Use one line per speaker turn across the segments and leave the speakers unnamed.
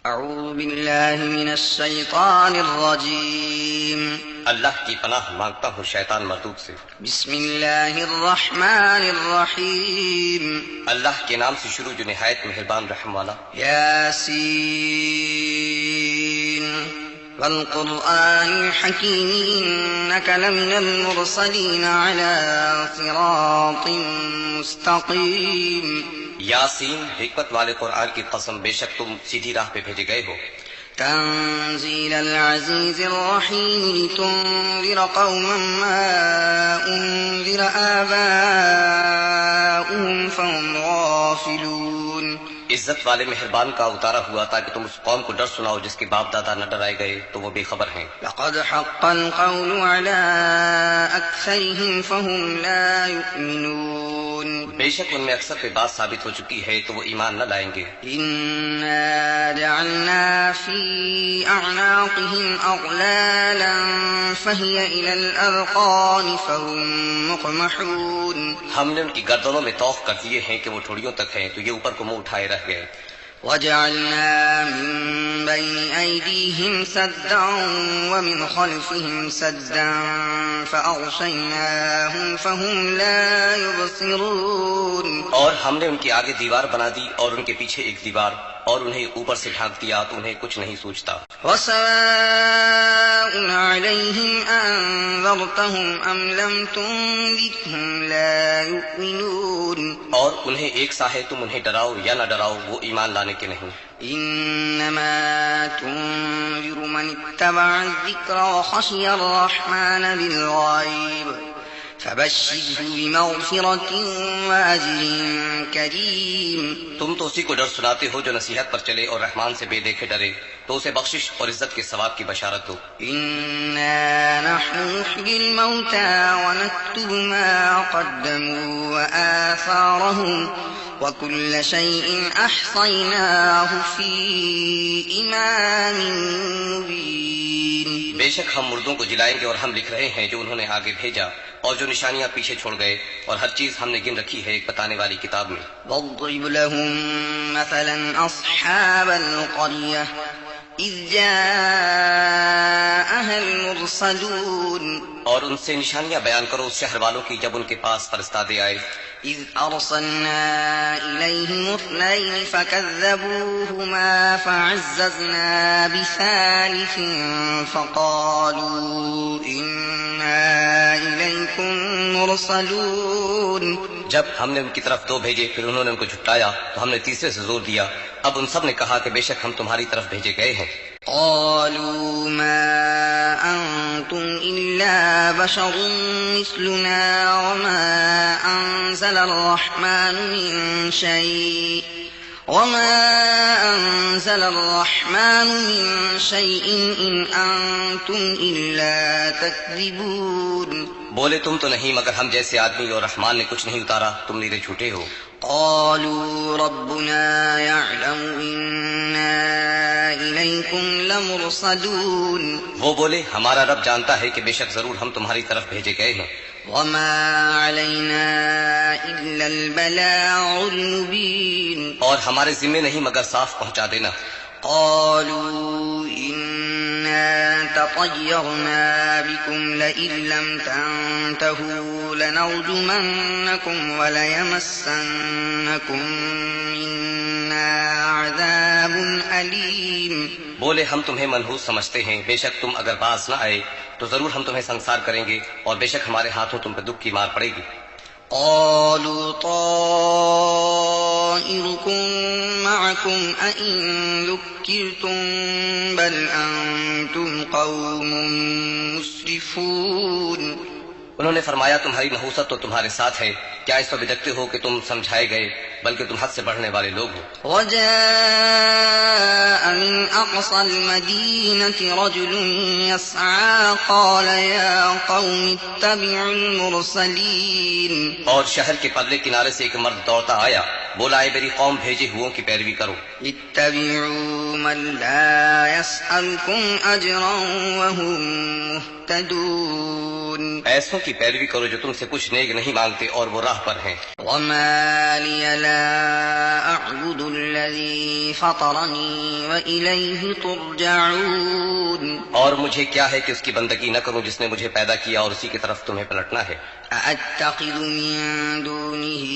أعوذ بالله من الشيطان الرجيم
اللہ کی پناہ مانگتا ہوں شیطان مردود سے۔
بسم الله الرحمن الرحيم
اللہ کے نام سے شروع جو نہایت مہربان رحم والا۔
ياسين والقرآن الحكيم إنك لمن المرسلين على صراط مستقيم۔
یاسین، حکمت والے قرآن کی قسم، بے شک تم سیدھی راہ پہ بھیجے گئے ہو۔
تنزيل العزيز الرحيم لتنذر قوما ما أنذر آباؤهم فهم غافلون۔
عزت والے مہربان کا اتارا ہوا تاکہ تم اس قوم کو ڈر سناؤ جس کے باپ دادا نہ ڈرائے گئے تو وہ بے خبر ہیں۔
لقد حق القول على أكثرهم فهم لا يؤمنون۔
بے شک ان میں اکثر پہ بات ثابت ہو چکی ہے تو وہ ایمان نہ لائیں گے۔
إنا جعلنا في أعناقهم أغلالا فهي إلى الأذقان فهم مقمحون۔
ہم نے ان کی گردنوں میں طوق کر دیے ہیں کہ وہ ٹھوڑیوں تک ہیں تو یہ اوپر کو منہ اٹھائے رہ گئے۔
وجعلنا من بين أيديهم سدا ومن خلفهم سدا فأغشيناهم فهم لا يبصرون۔
اور ہم نے ان کے آگے دیوار بنا دی اور ان کے پیچھے ایک دیوار، اور انہیں اوپر سے ڈھانک دیا تو انہیں کچھ نہیں سوچتا۔
وسواء عليهم أنذرتهم أم لم تنذرهم لا يؤمنون۔
اور انہیں ایک سا ہے تم انہیں ڈراؤ یا نہ ڈراؤ وہ ایمان لانے کے نہیں۔
إنما تنذر من اتبع الذكر وخشي الرحمن بالغيب فبشره بمغفرة وأجر كريم۔
تم تو اسی کو ڈر سناتے ہو جو نصیحت پر چلے اور رحمان سے بے دیکھے ڈرے، تو اسے بخشش اور عزت کے ثواب کی بشارت دو۔
إنا نحن نحيي الموتى ونكتب ما قدموا وآثارهم وكل شيء أحصيناه في إمام مبين۔
بے شک ہم مردوں کو جلائیں گے اور ہم لکھ رہے ہیں جو انہوں نے آگے بھیجا اور جو نشانیاں پیچھے چھوڑ گئے، اور ہر چیز ہم نے گن رکھی ہے ایک بتانے والی کتاب میں۔
واضرب لهم مثلا أصحاب القرية إذ جاءها المرسلون۔
اور ان سے نشانیاں بیان کرو اس شہر والوں کی جب ان کے پاس فرستادے آئے۔
إذ أرسلنا إليهم اثنين فكذبوهما فعززنا بثالث فقالوا إنا إليكم مرسلون۔
جب ہم نے ان کی طرف دو بھیجے پھر انہوں نے ان کو جھٹلایا تو ہم نے تیسرے سے زور دیا، اب ان سب نے کہا کہ بے شک ہم تمہاری طرف بھیجے گئے ہیں۔
قالوا ما أنتم إلا بشر مثلنا وما أنزل الرحمن من شيء إن أنتم إلا تكذبون۔
بولے تم تو نہیں مگر ہم جیسے آدمی، اور رحمان نے کچھ نہیں اتارا، تم نیرے جھوٹے ہو۔
قالوا ربنا يعلم إنا إليكم لمرسلون۔
وہ بولے ہمارا رب جانتا ہے کہ بے شک ضرور ہم تمہاری طرف بھیجے گئے ہیں۔
وما علينا إلا البلاغ المبين۔
اور ہمارے ذمے نہیں مگر صاف پہنچا دینا۔
قالوا إنا تطيرنا بكم لئن لم تنتهوا لنرجمنكم وليمسنكم منا عذاب أليم۔
بولے ہم تمہیں منحوس سمجھتے ہیں، بے شک تم اگر باز نہ آئے تو ضرور ہم تمہیں سنسار کریں گے، اور بے شک ہمارے ہاتھوں تم پہ دکھ کی مار پڑے گی۔
قالوا طائركم معكم أئن ذكرتم بل أنتم قوم مسرفون۔
انہوں نے فرمایا تمہاری نحوست تو تمہارے ساتھ ہے، کیا اس پر بدکتے ہو کہ تم سمجھائے گئے، بلکہ تم حد سے بڑھنے والے لوگ ہو۔
وجاء من أقصى المدينة رجل يسعى قال يا قوم اتبعوا المرسلين۔
اور شہر کے پرلے کنارے سے ایک مرد دوڑتا آیا، بولا اے میری قوم بھیجے ہوئوں کی پیروی کرو۔
اتبعوا من لا يسألكم أجرا وهم مهتدون۔
ایسوں کی پیروی کرو جو تم سے کچھ نیک نہیں مانگتے اور وہ راہ پر ہیں۔
وما لي لا أعبد الذي فطرني وإليه ترجعون
اور مجھے کیا ہے کہ اس کی بندگی نہ کروں جس نے مجھے پیدا کیا اور اسی کی طرف تمہیں پلٹنا ہے۔
أأتخذ من دونه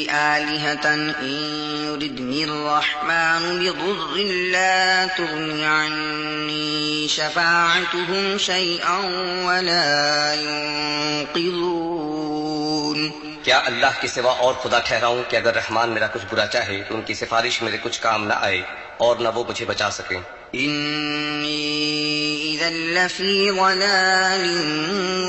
آلهة إن يردني الرحمن بضر لا تغن عني شفاعتهم شيئا ولا ينقذون۔
کیا اللہ کے سوا اور خدا ٹھہراؤں کہ اگر رحمان میرا کچھ برا چاہے تو ان کی سفارش میرے کچھ کام نہ آئے اور نہ وہ مجھے بچا سکیں۔
إني إذا لفي ضلال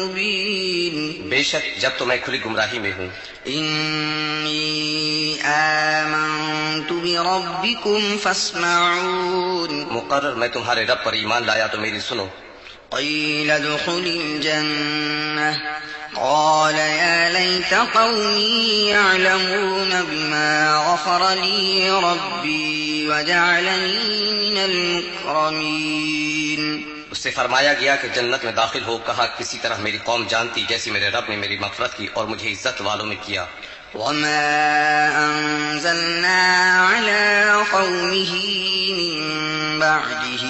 مبين۔
بے شک جب تو میں کھلی گمراہی میں ہوں۔
إني آمنت بربكم فاسمعون۔
مقرر میں تمہارے رب پر ایمان لایا تو میری سنو۔
قيل ادخل الجنة قال يا ليت قومي يعلمون بما غفر لي ربي وجعلني من المكرمين۔
اس سے فرمایا گیا کہ جنت میں داخل ہو، کہا کسی طرح میری قوم جانتی جیسی میرے رب نے میری مغفرت کی اور مجھے عزت والوں میں کیا۔
وما أنزلنا على قومه من بعده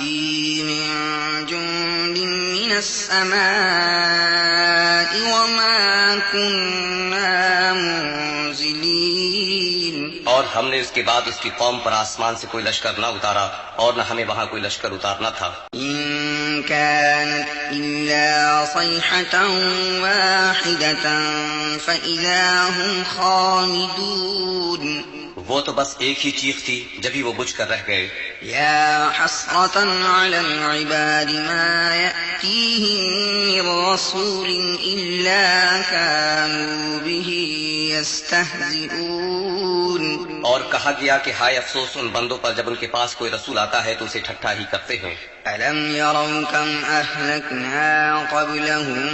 من جند من السماء وما كنا منزلين۔
اور ہم نے اس کے بعد اس کی قوم پر آسمان سے کوئی لشکر نہ اتارا اور نہ ہمیں وہاں کوئی لشکر اتارنا تھا۔
إن كانت إلا صيحة واحدة فإذا هم خامدون۔
وہ تو بس ایک ہی چیخ تھی جبھی وہ بجھ کر رہ گئے۔
يا حسرة على العباد ما يأتيهم من رسول إلا كانوا به يستهزئون۔
اور کہا گیا کہ ہائے افسوس ان بندوں پر جب ان کے پاس کوئی رسول آتا ہے تو اسے ٹھٹھا ہی کرتے ہیں۔
ألم يروا كم أهلكنا قبلهم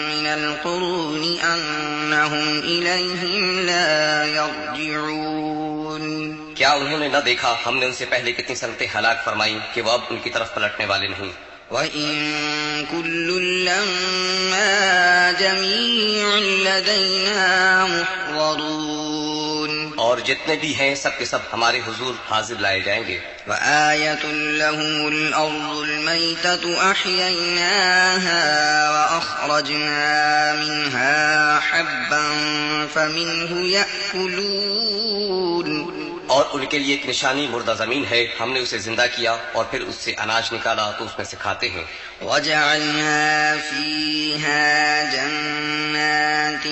من القرون أنهم إليهم لا يرجعون۔
کیا انہوں نے نہ دیکھا ہم نے ان سے پہلے کتنی سنتیں ہلاک فرمائیں کہ وہ اب ان کی طرف پلٹنے والے نہیں۔
وَإِن كُلٌّ لَّمَّا جَمِيعٌ لَّدَيْنَا مُحْضَرُونَ۔
اور جتنے بھی ہیں سب کے سب ہمارے حضور حاضر لائے جائیں گے۔
وَآيَةٌ لَّهُمُ الْأَرْضُ الْمَيْتَةُ أَحْيَيْنَاهَا وَأَخْرَجْنَا مِنْهَا حَبًّا فَمِنْهُ يَأْكُلُونَ۔
اور ان کے لیے ایک نشانی مردہ زمین ہے، ہم نے اسے زندہ کیا اور پھر اس سے اناج نکالا تو اس میں سے کھاتے ہیں۔
وَجَعَلْنَا فِيهَا جَنَّاتٍ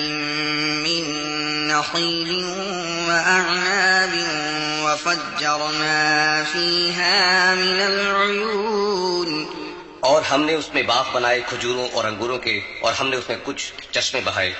مِّن نَّخِيلٍ وَأَعْنَابٍ وَفَجَّرْنَا فِيهَا مِنَ الْعُيُونِ۔
اور ہم نے اس میں باغ بنائے کھجوروں اور انگوروں کے اور ہم نے اس میں کچھ چشمے بہائے۔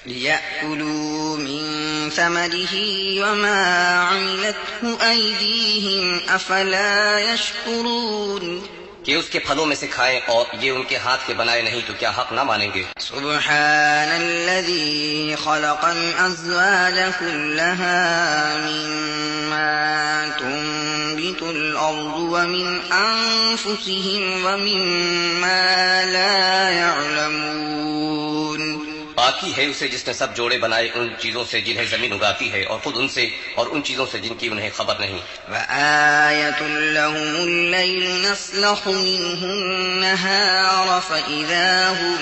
لِيَأْكُلُوا مِن ثَمَرِهِ وَمَا عَمِلَتْهُ أَيْدِيهِمْ أَفَلَا يَشْكُرُونَ۔
کہ اس کے پھلوں میں سے کھائیں اور یہ ان کے ہاتھ کے بنائے نہیں تو کیا حق نہ مانیں گے۔
سبحان الذي خلق الأزواج كلها مما تنبت الأرض ومن أنفسهم ومما لا يعلمون۔
باقی ہے اسے جس نے سب جوڑے بنائے ان چیزوں سے جنہیں زمین اگاتی ہے اور خود ان سے اور ان چیزوں سے جن کی انہیں خبر نہیں۔
وَآيَةٌ لَّهُمُ اللَّيْلُ نَسْلَخُ مِنْهُ النَّهَارَ فَإِذَا هُم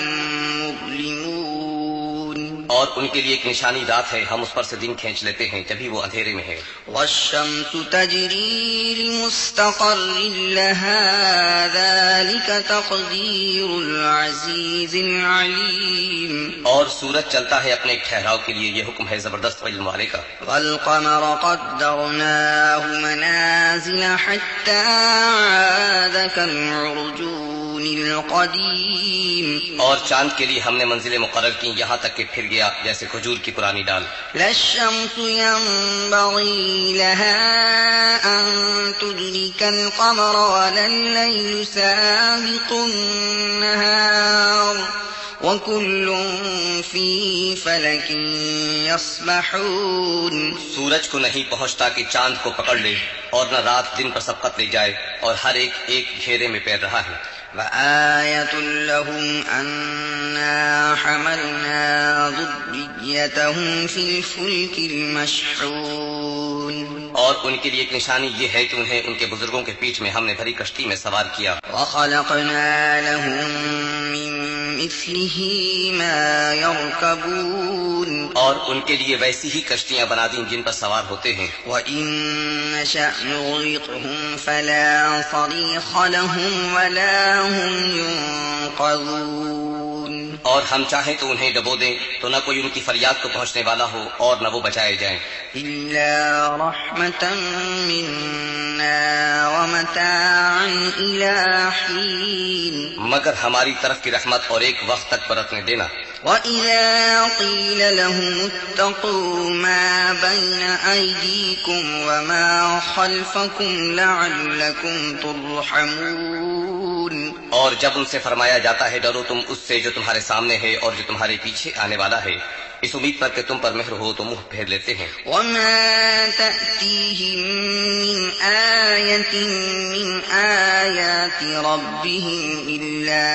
مُّظْلِمُونَ۔
اور ان کے لیے ایک نشانی رات ہے، ہم اس پر سے دن کھینچ لیتے ہیں جبھی وہ اندھیرے میں ہے۔
وَالشَّمْسُ تَجْرِي لِمُسْتَقَرٍّ لَّهَا ذَلِكَ تَقْدِيرُ الْعَزِيزِ الْعَلِيمِ۔
اور سورج چلتا ہے اپنے ایک ٹھہراؤ کے لیے، یہ حکم ہے زبردست علم والے کا۔
وَالْقَمَرَ قَدَّرْنَاهُ مَنَازِلَ حَتَّىٰ عَادَ كَالْعُرْجُونِ الْقَدِيمِ۔
اور چاند کے لیے ہم نے منزلیں مقرر کی یہاں تک کہ پھر گیا جیسے کھجور کی پرانی ڈال۔
لَا الشَّمْسُ يَنبَغِي لَهَا أَن تُدْرِكَ الْقَمَرَ وَلَا اللَّيْلُ سَابِقُ النَّهَارِ وَكُلٌّ فِي فَلَكٍ يَسْبَحُونَ۔
سورج کو نہیں پہنچتا کہ چاند کو پکڑ لے اور نہ رات دن پر سبقت لے جائے اور ہر ایک ایک گھیرے میں پیر رہا ہے۔
وآية لهم أنا حملنا ذريتهم في الفلك المشحون
اور ان کے لیے ایک نشانی یہ ہے کہ انہیں ان کے بزرگوں کے پیٹھ میں ہم نے بھری کشتی میں سوار کیا.
وخلقنا لهم من مثله ما يركبون
اور ان کے لیے ویسی ہی کشتیاں بنا دیں جن پر سوار ہوتے ہیں.
وإن نشأ نغرقهم فلا صريخ لهم ولا هم ينقذون
اور ہم چاہیں تو انہیں ڈبو دیں تو نہ کوئی ان کی فریاد کو پہنچنے والا ہو اور نہ وہ بچائے جائیں.
إلا رحمة منا ومتاعا إلى حين
مگر ہماری طرف کی رحمت اور ایک وقت تک برتنے دینا.
وَإِذَا قِيلَ لَهُمُ اتَّقُوا مَا بَيْنَ أَيْدِيكُمْ وَمَا خَلْفَكُمْ لَعَلَّكُمْ تُرْحَمُونَ
اور جب ان سے فرمایا جاتا ہے ڈرو تم اس سے جو تمہارے سامنے ہے اور جو تمہارے پیچھے آنے والا ہے، اس امید پر کہ تم پر مہر ہو تو منہ پھیر لیتے ہیں.
وَمَا تَأْتِيهِم مِّنْ آيَةٍ مِّنْ آيَاتِ رَبِّهِمْ إِلَّا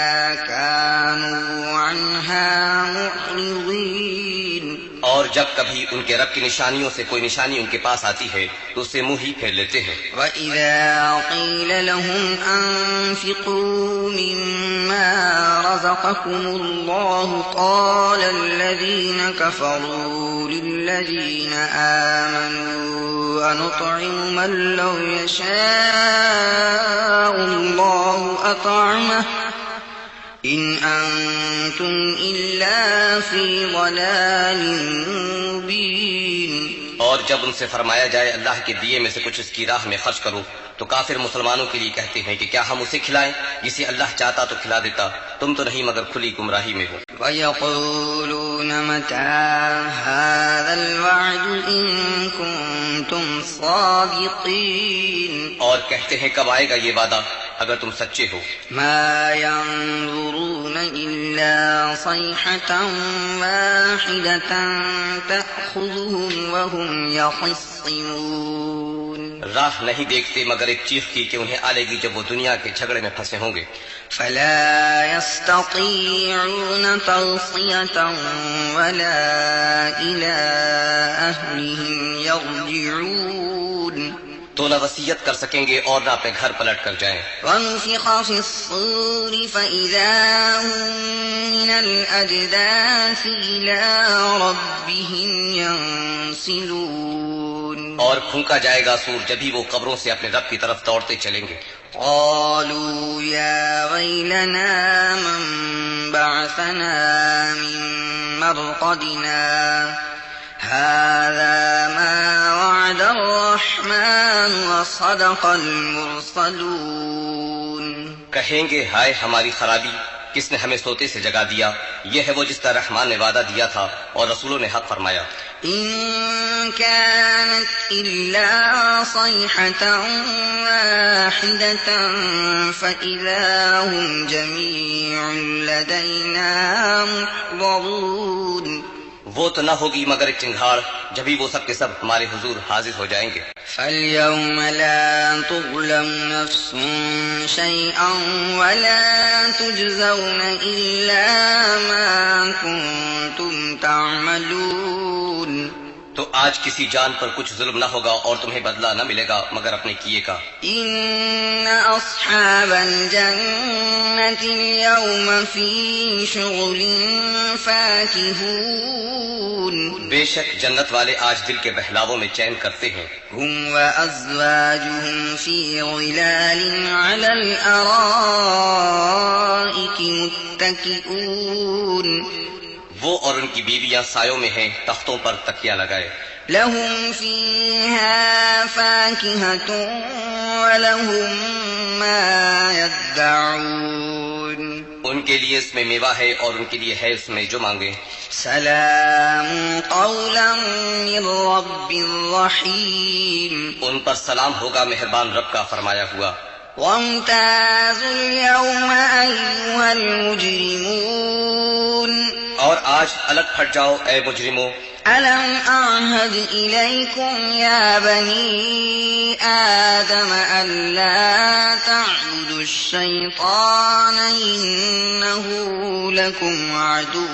كَانُوا عَنْهَا مُعْرِضِينَ
اور جب کبھی ان کے رب کی نشانیوں سے کوئی نشانی ان کے پاس آتی ہے تو اس سے منہ ہی پھیر لیتے ہیں.
وَإِذَا قِيلَ لَهُمْ أَنفِقُوا مِمَّا رَزَقَكُمُ اللَّهُ قَالَ الَّذِينَ كَفَرُوا لِلَّذِينَ آمَنُوا أَنُطْعِمُ مَن لَّوْ يَشَاءُ اللَّهُ أَطْعَمَهُ إِنْ أَنتُمْ إِلَّا فِي ضَلَالٍ مُّبِينٍ
اور جب ان سے فرمایا جائے اللہ کے دیے میں سے کچھ اس کی راہ میں خرچ کرو تو کافر مسلمانوں کے لیے کہتے ہیں کہ کیا ہم اسے کھلائیں جسے اللہ چاہتا تو کھلا دیتا، تم تو نہیں مگر کھلی گمراہی میں ہو.
وَيَقُولُونَ مَتَىٰ هَٰذَا الْوَعْدُ إِن كُنتُمْ صَادِقِينَ
اور کہتے ہیں کب آئے گا یہ وعدہ اگر تم سچے ہو.
مَا يَنظُرُونَ إِلَّا صَيْحَةً وَاحِدَةً تَأْخُذُهُمْ وَهُمْ يَخِصِّمُونَ
راہ نہیں دیکھتے مگر ایک چیخ کی کہ انہیں آلے گی جب وہ دنیا کے جھگڑے میں پھنسے ہوں گے.
فلا يستطيعون توصية ولا إلى أهلهم يرجعون
تو نہ وصیت کر سکیں گے اور نہ اپنے گھر پلٹ کر جائیں.
ونفخ في الصور فإذا هم من الأجداث إلى ربهم ينسلون
اور پھونکا جائے گا سور جبھی وہ قبروں سے اپنے رب کی طرف دوڑتے چلیں گے.
قالوا يا ويلنا من بعثنا من مرقدنا هذا ما وعد الرحمن وصدق المرسلون
کہیں گے ہائے ہماری خرابی، کس نے ہمیں سوتے سے جگا دیا، یہ ہے وہ جس کا رحمان نے وعدہ دیا تھا اور رسولوں نے حق فرمایا.
إن كانت إلا صيحة واحدة فإذا هم جميع لدينا محضرون
وہ تو نہ ہوگی مگر ایک چنگھاڑ جبھی وہ سب کے سب ہمارے حضور حاضر ہو جائیں گے.
فاليوم لا تظلم نفس شيئا ولا تجزون إلا ما كنتم تعملون
تو آج کسی جان پر کچھ ظلم نہ ہوگا اور تمہیں بدلہ نہ ملے گا مگر اپنے کیے کا.
إن أصحاب الجنة اليوم في شغل فاكهون
بے شک جنت والے آج دل کے بہلاووں میں چین کرتے ہیں.
هم وأزواجهم في ظلال على الأرائك متكئون
وہ اور ان کی بیویاں سایوں میں ہیں تختوں پر تکیہ لگائے.
لهم فيها فاكهة ولهم ما يدعون
ان کے لیے اس میں میوہ ہے اور ان کے لیے ہے اس میں جو مانگے.
سلام قولا من رب رحيم
ان پر سلام ہوگا مہربان رب کا فرمایا ہوا.
وامتازوا اليوم أيها المجرمون
اور آج الگ پھٹ جاؤ اے مجرموں.
ألم أعهد إليكم يا بني آدم ألا تعبدوا الشيطان إنه لكم عدو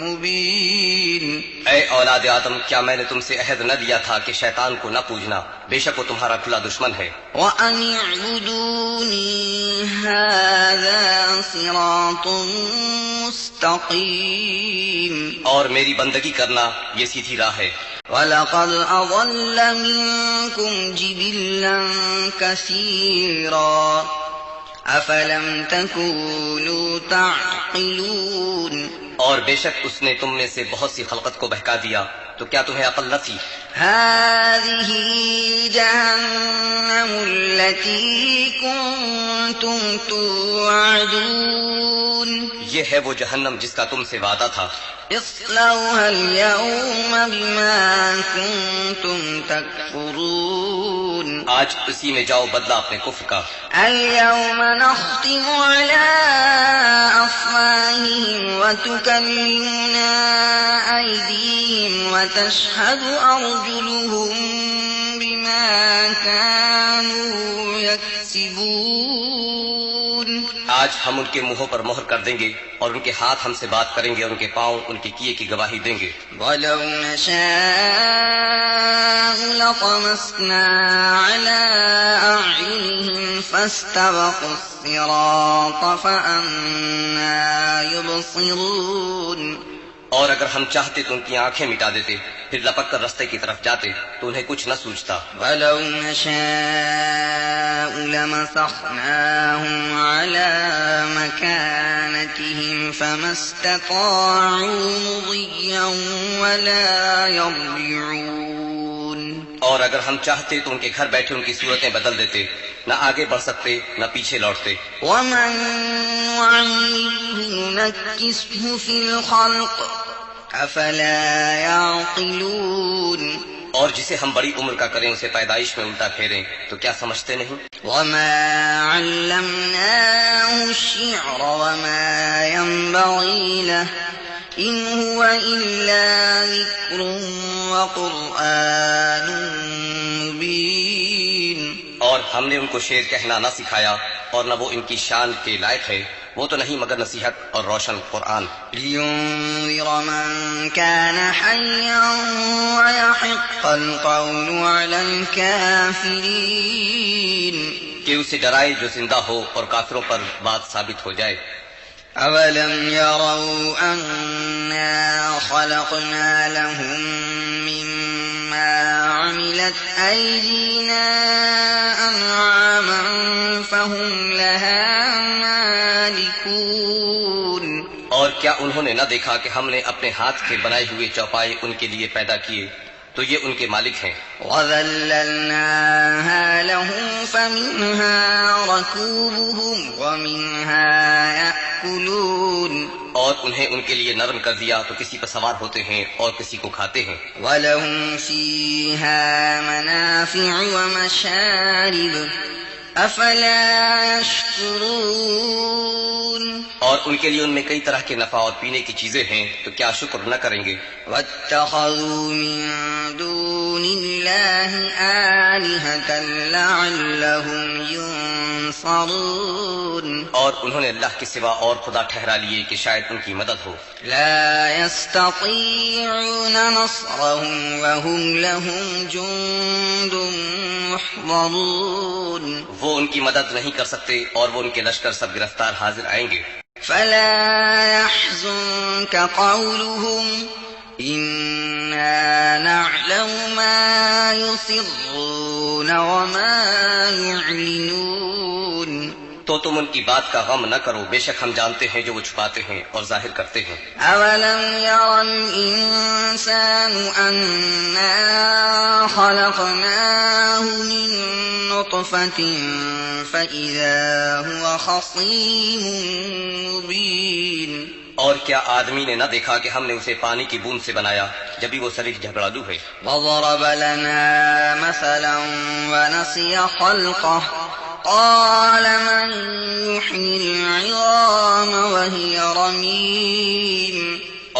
مبين
اے اولاد آدم، کیا میں نے تم سے عہد نہ دیا تھا کہ شیطان کو نہ پوجنا؟ بے شک وہ تمہارا کھلا دشمن ہے۔
وَأَنِ اعْبُدُونِي هَذَا صِرَاطٌ مُسْتَقِيمٌ،
اور میری بندگی کرنا یہ سیدھی راہ ہے۔
وَلَقَدْ أَضَلَّ مِنكُمْ جِبِلًّا كَثِيرًا أَفَلَمْ تَكُونُوا تَعْقِلُونَ،
اور بے شک اس نے تم میں سے بہت سی خلقت کو بہکا دیا، تو کیا تمہیں عقل نہ تھی؟
هذه جهنم التي كنتم توعدون،
یہ ہے وہ جہنم جس کا تم سے وعدہ تھا۔
اصلوها اليوم بما كنتم تكفرون،
آج اسی میں جاؤ بدلہ اپنے کفر کا۔
اليوم نختم على أفواههم وتكلمنا أيديهم وتشهد أرجلهم بما كانوا يكسبون،
آج ہم ان کے منہوں پر مہر کر دیں گے اور ان کے ہاتھ ہم سے بات کریں گے اور ان کے پاؤں ان کے کیے کی گواہی دیں گے۔
وَلَوْ نَشَاءُ لَطَمَسْنَا عَلَىٰ أَعْيُنِهِمْ فَاسْتَبَقُوا الصِّرَاطَ فَأَنَّىٰ يُبْصِرُونَ،
اور اگر ہم چاہتے تو ان کی آنکھیں مٹا دیتے، پھر لپک کر رستے کی طرف جاتے تو انہیں کچھ نہ سوچتا۔
وَلَوْ نَشَاءُ لَمَسَخْنَاهُمْ عَلَىٰ مَكَانَتِهِمْ فَمَا اسْتَطَاعُوا مُضِيًّا وَلَا يَرْجِعُونَ،
اور اگر ہم چاہتے تو ان کے گھر بیٹھے ان کی صورتیں بدل دیتے، نہ آگے بڑھ سکتے نہ پیچھے لوٹتے۔
وَمَن نُّعَمِّرْهُ نُنَكِّسْهُ فِي الْخَلْقِ أَفَلَا يَعْقِلُونَ،
اور جسے ہم بڑی عمر کا کریں اسے پیدائش میں الٹا پھیریں تو کیا سمجھتے نہیں؟
وَمَا عَلَّمْنَاهُ الشِّعْرَ وَمَا يَنبَغِي لَهُ إِنْ هُوَ إِلَّا ذِكْرٌ وَقُرْآنٌ مُّبِينٌ،
اور ہم نے ان کو شعر کہنا نہ سکھایا اور نہ وہ ان کی شان کے لائق ہے، وہ تو نہیں مگر نصیحت اور روشن قرآن۔
لِيُنذِرَ مَن كَانَ حَيًّا وَيَحِقَّ الْقَوْلُ عَلَى الْكَافِرِينَ،
کہ اسے ڈرائے جو زندہ ہو اور کافروں پر بات ثابت ہو جائے۔
أَوَلَمْ يَرَوْا أَنَّا خَلَقْنَا لَهُم مِّمَّا عَمِلَتْ أَيْدِينَا أَنْعَامًا فَهُمْ لَهَا مَالِكُونَ،
اور کیا انہوں نے نہ دیکھا کہ ہم نے اپنے ہاتھ کے بنائے ہوئے چوپائے ان کے لیے پیدا کیے تو یہ ان کے مالک ہیں۔
وَذَلَّلْنَاهَا لَهُمْ فَمِنْهَا رَكُوبُهُمْ وَمِنْهَا يَأْكُلُونَ،
اور انہیں ان کے لیے نرم کر دیا تو کسی پر سوار ہوتے ہیں اور کسی کو کھاتے ہیں۔
وَلَهُمْ فِيهَا مَنَافِعُ وَمَشَارِبُ أَفَلَا يَشْكُرُونَ،
اور ان کے لیے ان میں کئی طرح کے نفع اور پینے کی چیزیں ہیں تو کیا شکر نہ کریں گے؟
وَاتَّخَذُوا مِن دُونِ اللَّهِ آلِهَةً لَعَلَّهُمْ يُنصَرُونَ،
اور انہوں نے اللہ کے سوا اور خدا ٹھہرا لیے کہ شاید ان کی مدد ہو۔
لَا يَسْتَطِيعُونَ نَصْرَهُمْ وَهُمْ لَهُمْ جُندٌ مُّحْضَرُونَ،
وہ ان کی مدد نہیں کر سکتے اور وہ ان کے لشکر سب گرفتار حاضر آئیں گے۔
فَلَا يَحْزُنكَ قَوْلُهُمْ إِنَّا نَعْلَمُ مَا يُسِرُّونَ وَمَا يُعْلِنُونَ،
تو تم ان کی بات کا غم نہ کرو، بے شک ہم جانتے ہیں جو وہ چھپاتے ہیں اور ظاہر کرتے ہیں۔
أَوَلَمْ يَرَ الْإِنسَانُ أَنَّا خَلَقْنَاهُ مِن نُّطْفَةٍ فَإِذَا هُوَ خَصِيمٌ مُّبِينٌ،
اور کیا آدمی نے نہ دیکھا کہ ہم نے اسے پانی کی بوند سے بنایا جبھی وہ شریک جھگڑالو ہے۔
وَضَرَبَ لَنَا مَثَلًا وَنَسِيَ خَلْقَهُ قَالَ مَن يُحْيِي الْعِظَامَ وَهِيَ رَمِيمٌ،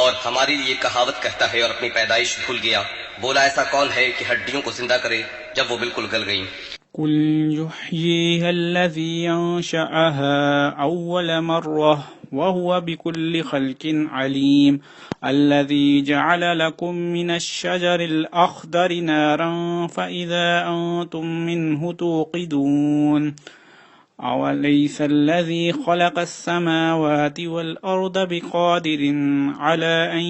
اور ہمارے لیے کہاوت کہتا ہے اور اپنی پیدائش بھول گیا، بولا ایسا کون ہے کہ ہڈیوں کو زندہ کرے جب وہ بالکل گل گئیں۔
قل يحييها الذي أنشأها أول مرة وهو بكل خلق عليم الذي جعل لكم من الشجر الأخضر نارا فإذا أنتم منه توقدون أوليس الذي خلق السماوات والأرض بقادر على أن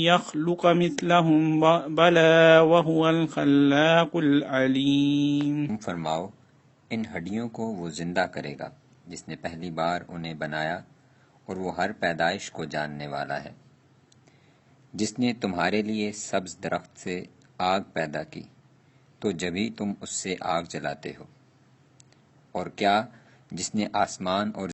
يخلق مثلهم بلى وهو الخلاق العليم۔
تم فرماؤ ان ہڈیوں کو وہ زندہ کرے گا جس نے پہلی بار انہیں بنایا، اور وہ ہر پیدائش کو جاننے والا ہے۔ جس نے تمہارے لیے سبز درخت سے آگ پیدا کی تو جبھی تم اس سے آگ جلاتے ہو، اور کیا جس نے آسمان اور